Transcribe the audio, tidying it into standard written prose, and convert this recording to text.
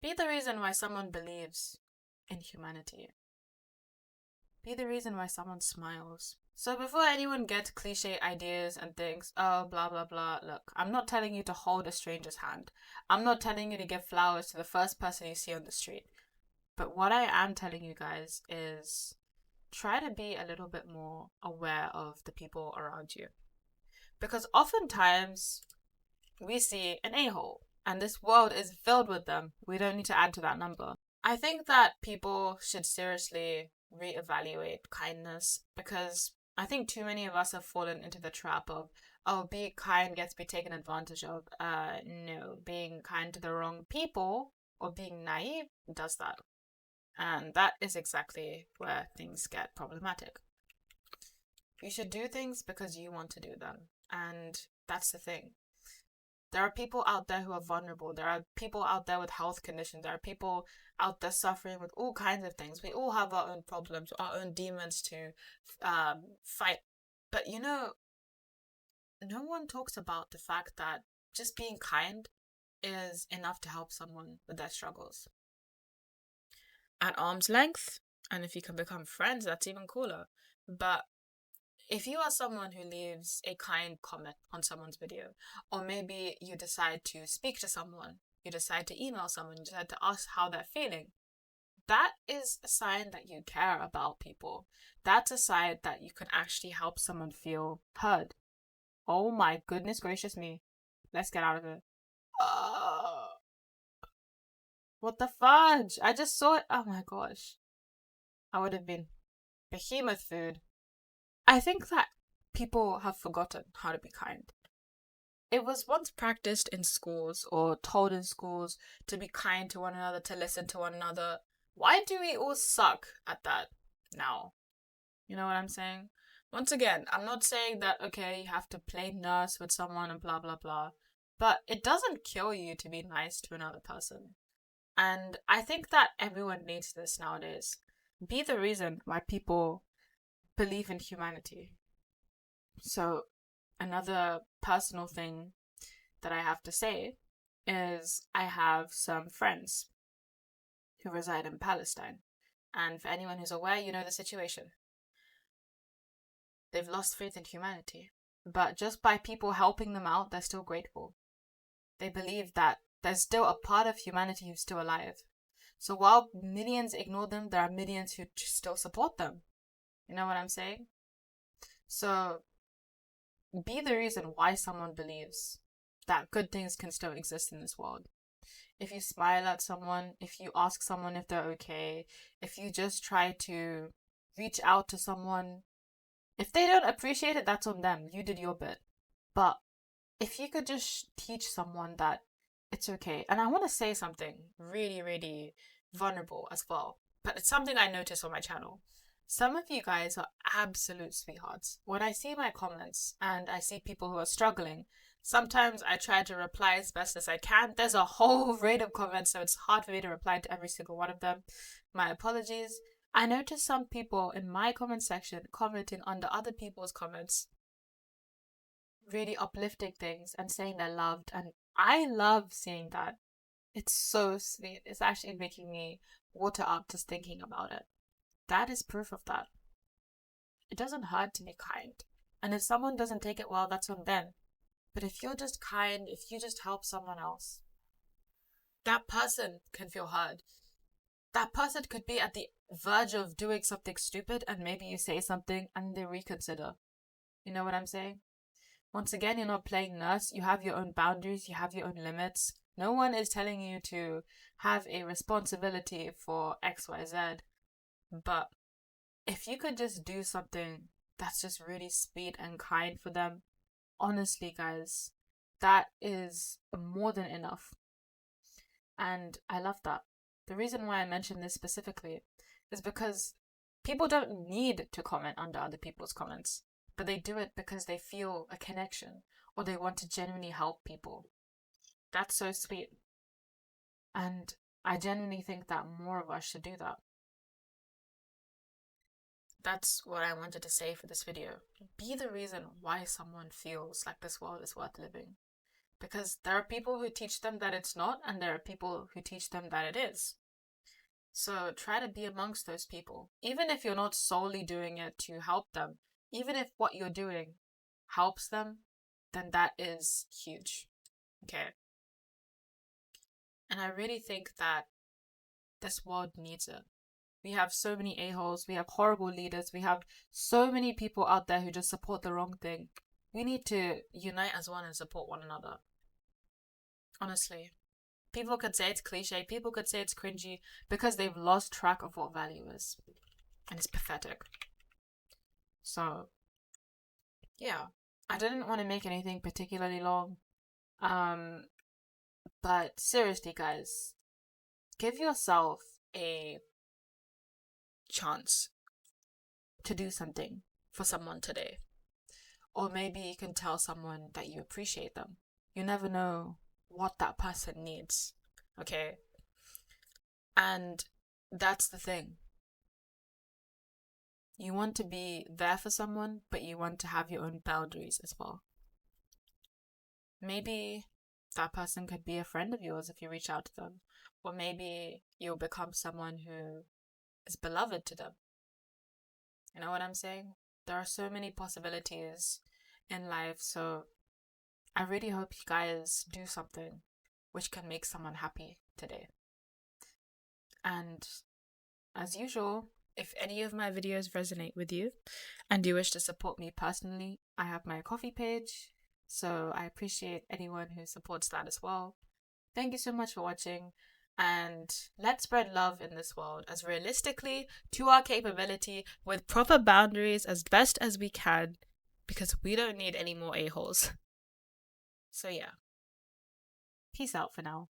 Be the reason why someone believes in humanity. Be the reason why someone smiles. So before anyone gets cliche ideas and thinks, oh, blah, blah, blah, look, I'm not telling you to hold a stranger's hand. I'm not telling you to give flowers to the first person you see on the street. But what I am telling you guys is try to be a little bit more aware of the people around you. Because oftentimes we see an a-hole, and this world is filled with them. We don't need to add to that number. I think that people should seriously reevaluate kindness, because I think too many of us have fallen into the trap of, oh, being kind gets to be taken advantage of. No, being kind to the wrong people or being naive does that. And that is exactly where things get problematic. You should do things because you want to do them. And that's the thing. There are people out there who are vulnerable. There are people out there with health conditions. There are people out there suffering with all kinds of things. We all have our own problems, our own demons to fight. But no one talks about the fact that just being kind is enough to help someone with their struggles. At arm's length, and if you can become friends, that's even cooler. But if you are someone who leaves a kind comment on someone's video, or maybe you decide to speak to someone, you decide to email someone, you decide to ask how they're feeling, that is a sign that you care about people. That's a sign that you can actually help someone feel heard. Oh my goodness gracious me. Let's get out of it. What the fudge? I just saw it. Oh my gosh. I would have been behemoth food. I think that people have forgotten how to be kind. It was once practiced in schools or told in schools to be kind to one another, to listen to one another. Why do we all suck at that now? You know what I'm saying? Once again, I'm not saying that, okay, you have to play nurse with someone and blah, blah, blah. But it doesn't kill you to be nice to another person. And I think that everyone needs this nowadays. Be the reason why people believe in humanity. So, another personal thing that I have to say is I have some friends who reside in Palestine. And for anyone who's aware, you know the situation. They've lost faith in humanity. But just by people helping them out, they're still grateful. They believe that there's still a part of humanity who's still alive. So while millions ignore them, there are millions who still support them. You know what I'm saying? So be the reason why someone believes that good things can still exist in this world. If you smile at someone, if you ask someone if they're okay, if you just try to reach out to someone, if they don't appreciate it, that's on them. You did your bit. But if you could just teach someone that it's okay. And I want to say something really, really vulnerable as well. But it's something I noticed on my channel. Some of you guys are absolute sweethearts. When I see my comments and I see people who are struggling, sometimes I try to reply as best as I can. There's a whole rate of comments, so it's hard for me to reply to every single one of them. My apologies. I noticed some people in my comment section commenting under other people's comments, really uplifting things and saying they're loved, and I love seeing that. It's so sweet. It's actually making me water up just thinking about it. That is proof of that. It doesn't hurt to be kind. And if someone doesn't take it well, that's on them. But if you're just kind, if you just help someone else, that person can feel heard. That person could be at the verge of doing something stupid, and maybe you say something and they reconsider. You know what I'm saying? Once again, you're not playing nurse. You have your own boundaries. You have your own limits. No one is telling you to have a responsibility for X, Y, Z. But if you could just do something that's just really sweet and kind for them, honestly, guys, that is more than enough. And I love that. The reason why I mention this specifically is because people don't need to comment under other people's comments, but they do it because they feel a connection or they want to genuinely help people. That's so sweet. And I genuinely think that more of us should do that. That's what I wanted to say for this video. Be the reason why someone feels like this world is worth living. Because there are people who teach them that it's not, and there are people who teach them that it is. So try to be amongst those people. Even if you're not solely doing it to help them, even if what you're doing helps them, then that is huge. Okay. And I really think that this world needs it. We have so many a-holes, we have horrible leaders, we have so many people out there who just support the wrong thing. We need to unite as one and support one another. Honestly. People could say it's cliche, people could say it's cringy, because they've lost track of what value is. And it's pathetic. So, yeah. I didn't want to make anything particularly long. But seriously, guys, give yourself a chance to do something for someone today. Or maybe you can tell someone that you appreciate them. You never know what that person needs. Okay? And that's the thing. You want to be there for someone, but you want to have your own boundaries as well. Maybe that person could be a friend of yours if you reach out to them. Or maybe you'll become someone who is beloved to them. You know what I'm saying? There are so many possibilities in life, so I really hope you guys do something which can make someone happy today. And as usual, if any of my videos resonate with you and you wish to support me personally, I have my Ko-fi page, so I appreciate anyone who supports that as well. Thank you so much for watching, and let's spread love in this world as realistically to our capability with proper boundaries as best as we can, because we don't need any more a-holes. So yeah, peace out for now.